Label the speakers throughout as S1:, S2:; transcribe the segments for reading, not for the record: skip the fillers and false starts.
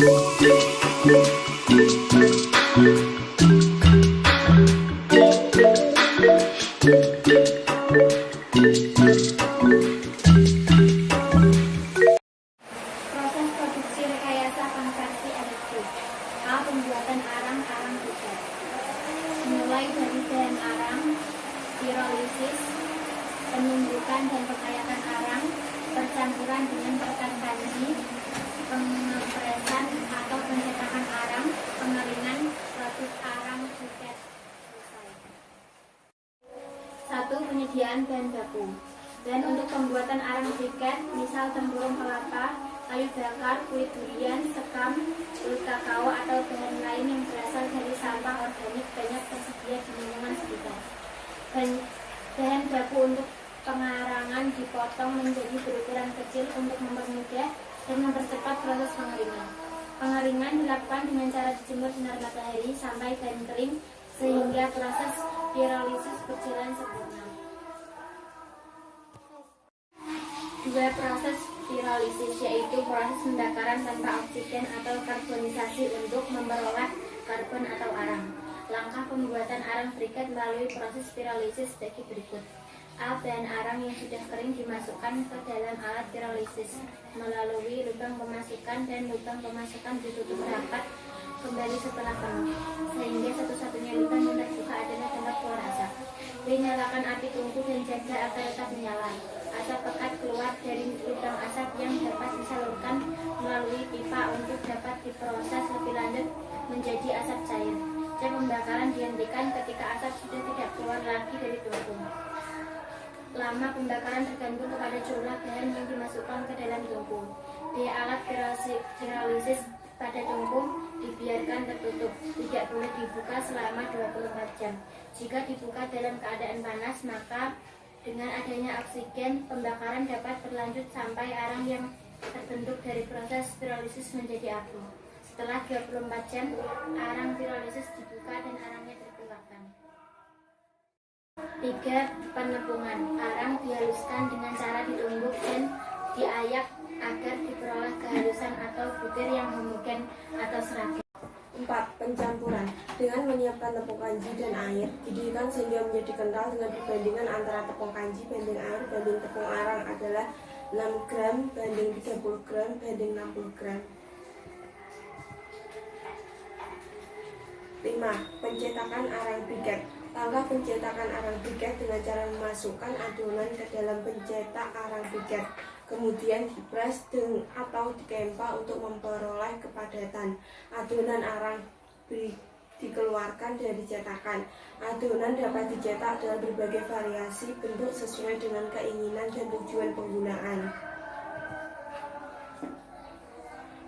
S1: produksi rekayasa konversi adiktif. A. Pembuatan arang briket. Mulai dari bahan arang, pirolisis, penumbukan dan pengayatan arang, percampuran dengan perekat kanji, pengepresan atau pencetakan arang, pengeringan, produk arang briket selesai. 1. Penyediaan bahan baku. Dan untuk pembuatan arang briket, misal tempurung kelapa, kayu bakar, kulit durian, sekam, kulit kakao atau bahan lain yang berasal dari sampah organik banyak tersedia di lingkungan sekitar. Bahan baku untuk pengarangan dipotong menjadi berukuran kecil untuk mempermudah dan mempercepat proses pengeringan. Pengeringan dilakukan dengan cara dijemur sinar matahari sampai bahan kering sehingga proses pirolisis berjalan sempurna. 2. Proses pirolisis, yaitu proses pembakaran tanpa oksigen atau karbonisasi untuk memperoleh karbon atau arang. Langkah pembuatan arang briket melalui proses pirolisis bagi berikut. A. Bahan arang yang sudah kering dimasukkan ke dalam alat pirolisis melalui lubang pemasukan dan lubang pemasukan ditutup rapat kembali setelah penuh, sehingga satu-satunya lubang yang terbuka adalah tempat keluar asap. B. Nyalakan api tungku dan jaga agar tetap menyala. Asap pekat keluar dari lubang asap yang dapat disalurkan melalui pipa untuk dapat diproses lebih lanjut menjadi asap cair. C. Pembakaran dihentikan ketika asap sudah tidak keluar lagi dari tungku. Lama pembakaran tergantung kepada jumlah bahan yang dimasukkan ke dalam tungku. D. Alat pirolisis pada tungku dibiarkan tertutup, tidak boleh dibuka selama 24 jam. Jika dibuka dalam keadaan panas, maka dengan adanya oksigen, pembakaran dapat berlanjut sampai arang yang terbentuk dari proses pirolisis menjadi abu. Setelah 24 jam, arang pirolisis dibuka dan arangnya dikeluarkan. 3. Penepungan. Arang dihaluskan dengan cara ditumbuk dan diayak agar diperoleh kehalusan atau butir yang homogen atau seragam.
S2: 4. Pencampuran. Dengan menyiapkan tepung kanji dan air, didihkan sehingga menjadi kental dengan perbandingan antara tepung kanji banding air banding tepung arang adalah 6 gram banding 30 gram banding 60 gram. 5. Pencetakan arang briket. Langkah pencetakan arang briket dengan cara memasukkan adonan ke dalam pencetak arang briket, kemudian dipres atau dikempa untuk memperoleh kepadatan. Adonan arang dikeluarkan dari cetakan. Adonan dapat dicetak dalam berbagai variasi bentuk sesuai dengan keinginan dan tujuan penggunaan.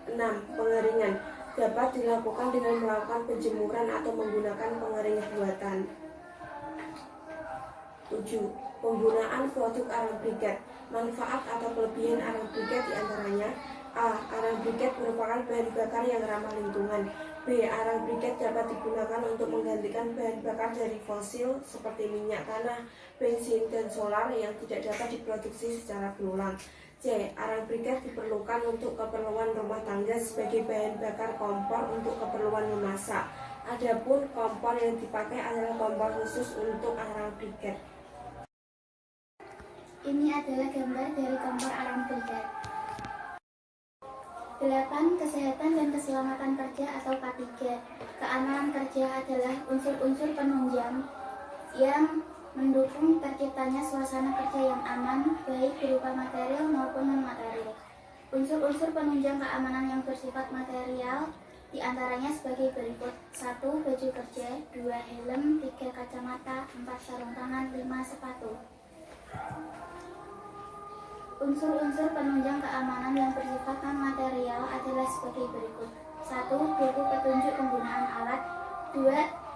S2: 6. Pengeringan. Dapat dilakukan dengan melakukan penjemuran atau menggunakan pengering buatan. 7. Penggunaan produk arang briket. Manfaat atau kelebihan arang briket diantaranya: A. Arang briket merupakan bahan bakar yang ramah lingkungan. B. Arang briket dapat digunakan untuk menggantikan bahan bakar dari fosil seperti minyak tanah, bensin, dan solar yang tidak dapat diproduksi secara berulang. C. Arang briket diperlukan untuk keperluan rumah tangga sebagai bahan bakar kompor untuk keperluan memasak. Adapun kompor yang dipakai adalah kompor khusus untuk arang briket.
S1: Ini adalah gambar dari kompor arang briket. 8. Kesehatan dan keselamatan kerja atau K3. Keamanan kerja adalah unsur-unsur penunjang yang mendukung terciptanya suasana kerja yang aman, baik berupa material maupun non-material. Unsur-unsur penunjang keamanan yang bersifat material diantaranya sebagai berikut: 1. Baju kerja, 2. Helm, 3. Kacamata, 4. Sarung tangan, 5. Sepatu. Unsur-unsur penunjang keamanan yang bersifat non-material adalah sebagai berikut: 1. Buku petunjuk penggunaan alat, 2.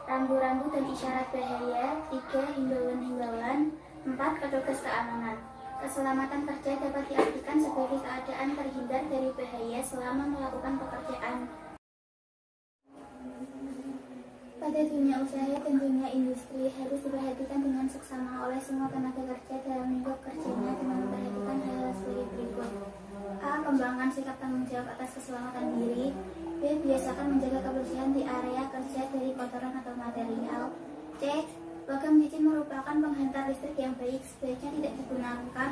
S1: Rambu-rambu dan isyarat bahaya, 3. Himbauan-himbauan, 4. Petugas keamanan. Keselamatan kerja dapat diartikan sebagai keadaan terhindar dari bahaya selama melakukan pekerjaan. Pada dunia usaha dan dunia industri harus diperhatikan dengan seksama oleh semua tenaga kerja dalam lingkup kerjanya dengan memperhatikan hal-hal sebagai berikut: A. Kembangkan sikap tanggung jawab atas keselamatan diri, Biasakan menjaga kebersihan di area kerja dari kotoran atau material. C. Logam licin merupakan penghantar listrik yang baik, sebaiknya tidak digunakan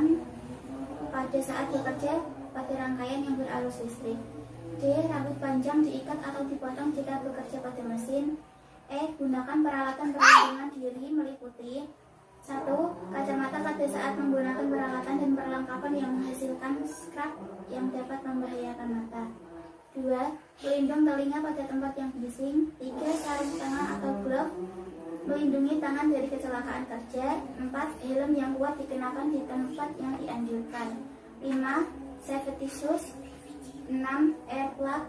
S1: pada saat bekerja pada rangkaian yang berarus listrik. D. Rambut panjang diikat atau dipotong jika bekerja pada mesin. E. Gunakan peralatan perlindungan diri meliputi 1. Kacamata pada saat menggunakan peralatan dan perlengkapan yang menghasilkan skrap yang dapat membahayakan mata. 2. Pelindung telinga pada tempat yang bising. 3. Sarung tangan atau glove melindungi tangan dari kecelakaan kerja. 4. Helm yang kuat dikenakan di tempat yang dianjurkan. 5. Safety shoes. 6. Air plug.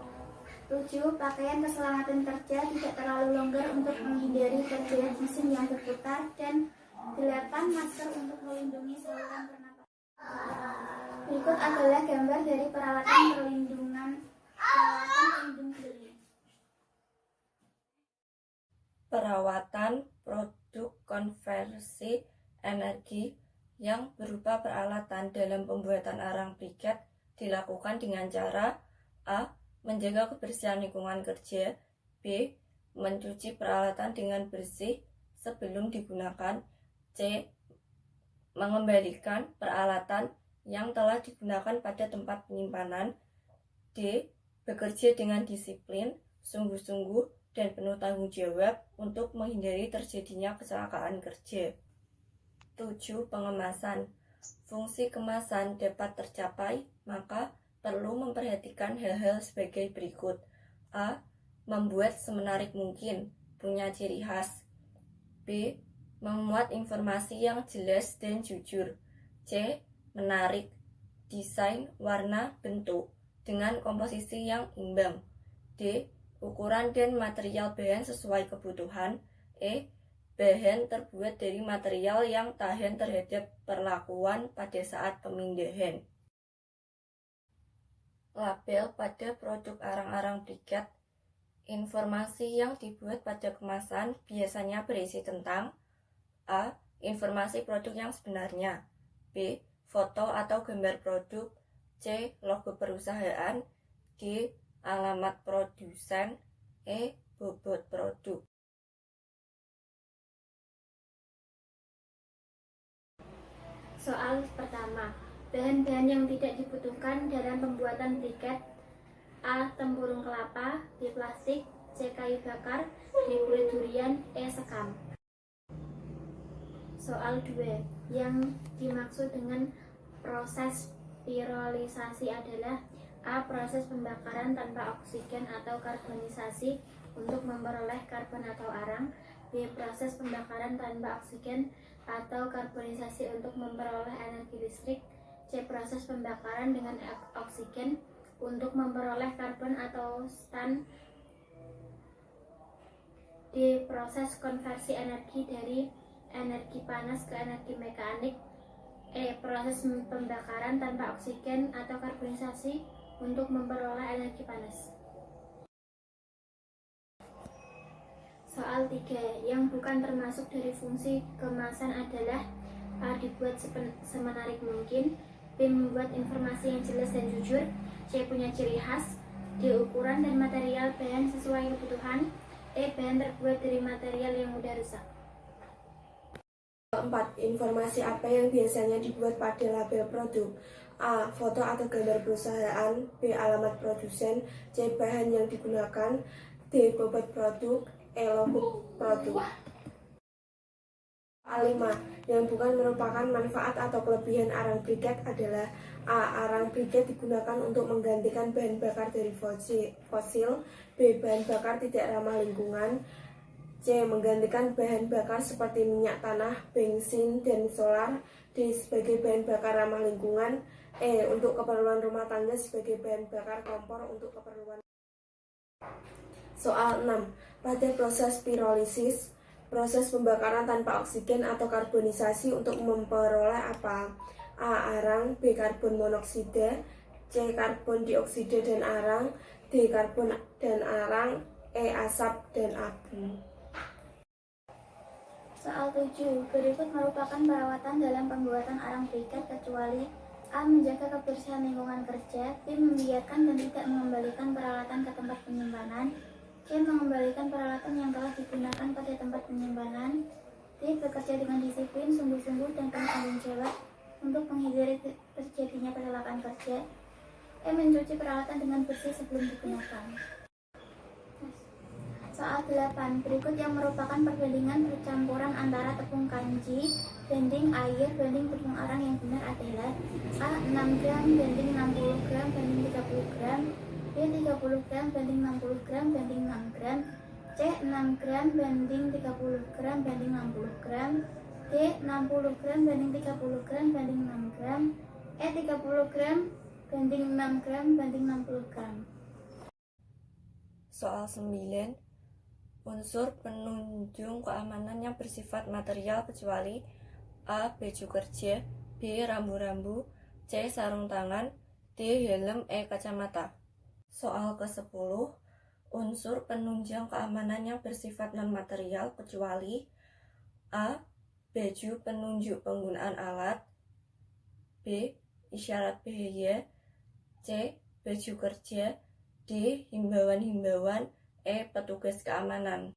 S1: 7. Pakaian keselamatan kerja tidak terlalu longgar untuk menghindari terjadinya mesin yang berputar. Dan 8. Masker untuk melindungi saluran pernapasan. Berikut adalah gambar dari peralatan pelindung diri.
S3: Perawatan produk konversi energi yang berupa peralatan dalam pembuatan arang briket dilakukan dengan cara A. Menjaga kebersihan lingkungan kerja. B. Mencuci peralatan dengan bersih sebelum digunakan. C. Mengembalikan peralatan yang telah digunakan pada tempat penyimpanan. D. Bekerja dengan disiplin, sungguh-sungguh, dan penuh tanggung jawab untuk menghindari terjadinya kecelakaan kerja. 7. Pengemasan. Fungsi kemasan dapat tercapai, maka perlu memperhatikan hal-hal sebagai berikut. A. Membuat semenarik mungkin, punya ciri khas. B. Memuat informasi yang jelas dan jujur. C. Menarik, desain, warna, bentuk, dengan komposisi yang imbang. D. Ukuran dan material bahan sesuai kebutuhan. E. Bahan terbuat dari material yang tahan terhadap perlakuan pada saat pemindahan. Label pada produk arang-arang briket. Informasi yang dibuat pada kemasan biasanya berisi tentang A. Informasi produk yang sebenarnya. B. Foto atau gambar produk. C. Logo perusahaan. D. Alamat produsen. E. Bobot produk.
S1: Soal pertama, bahan-bahan yang tidak dibutuhkan dalam pembuatan briket. A. Tempurung kelapa. B. Plastik. C. Kayu bakar. D. Kulit durian. E. Sekam. Soal 2, yang dimaksud dengan proses pirolisasi adalah A. Proses pembakaran tanpa oksigen atau karbonisasi untuk memperoleh karbon atau arang. B. Proses pembakaran tanpa oksigen atau karbonisasi untuk memperoleh energi listrik. C. Proses pembakaran dengan oksigen untuk memperoleh karbon atau stan. D. Proses konversi energi dari energi panas ke energi mekanik. E. Proses pembakaran tanpa oksigen atau karbonisasi untuk memperoleh energi panas. Soal 3, yang bukan termasuk dari fungsi kemasan adalah A. Dibuat semenarik mungkin. B. Membuat informasi yang jelas dan jujur. C. Punya ciri khas. D. Ukuran dan material bahan sesuai kebutuhan. E. Bahan terbuat dari material yang mudah rusak.
S2: 4. Informasi apa yang biasanya dibuat pada label produk? A. Foto atau gambar perusahaan. B. Alamat produsen. C. Bahan yang digunakan. D. Bobot produk. E. Logo produk. A5. Yang bukan merupakan manfaat atau kelebihan arang briket adalah A. Arang briket digunakan untuk menggantikan bahan bakar dari fosil. B. Bahan bakar tidak ramah lingkungan. C. Menggantikan bahan bakar seperti minyak tanah, bensin, dan solar. D. Sebagai bahan bakar ramah lingkungan. E. Untuk keperluan rumah tangga sebagai bahan bakar kompor untuk keperluan. Soal 6. Pada proses pirolisis, proses pembakaran tanpa oksigen atau karbonisasi untuk memperoleh apa? A. Arang. B. Karbon monoksida. C. Karbon dioksida dan arang. D. Karbon dan arang. E. Asap dan abu.
S1: Soal 7, berikut merupakan perawatan dalam pembuatan arang briket kecuali A. A. Menjaga kebersihan lingkungan kerja. B. Membiarkan dan tidak mengembalikan peralatan ke tempat penyimpanan. C. Mengembalikan peralatan yang telah digunakan pada tempat penyimpanan. D. Bekerja dengan disiplin, sungguh-sungguh, dan penuh tanggung jawab untuk menghindari terjadinya kecelakaan kerja. E. Mencuci peralatan dengan bersih sebelum digunakan. Soal 8. Berikut yang merupakan perbandingan percampuran antara tepung kanji banding air banding tepung arang yang benar adalah A. 6 gram banding 60 gram banding 30 gram. B. 30 gram banding 60 gram banding 6 gram. C. 6 gram banding 30 gram banding 60 gram. D. 60 gram banding 30 gram banding 6 gram. E. 30 gram banding 6 gram banding 60 gram.
S3: Soal 9. Unsur penunjang keamanan yang bersifat material kecuali A. Baju kerja, B. Rambu-rambu, C. Sarung tangan, D. Helm, E. Kacamata. Soal ke-10. Unsur penunjang keamanan yang bersifat non-material kecuali A. Baju penunjuk penggunaan alat, B. Isyarat bahaya, C. Baju kerja, D. Himbauan-himbauan, E. Petugas keamanan.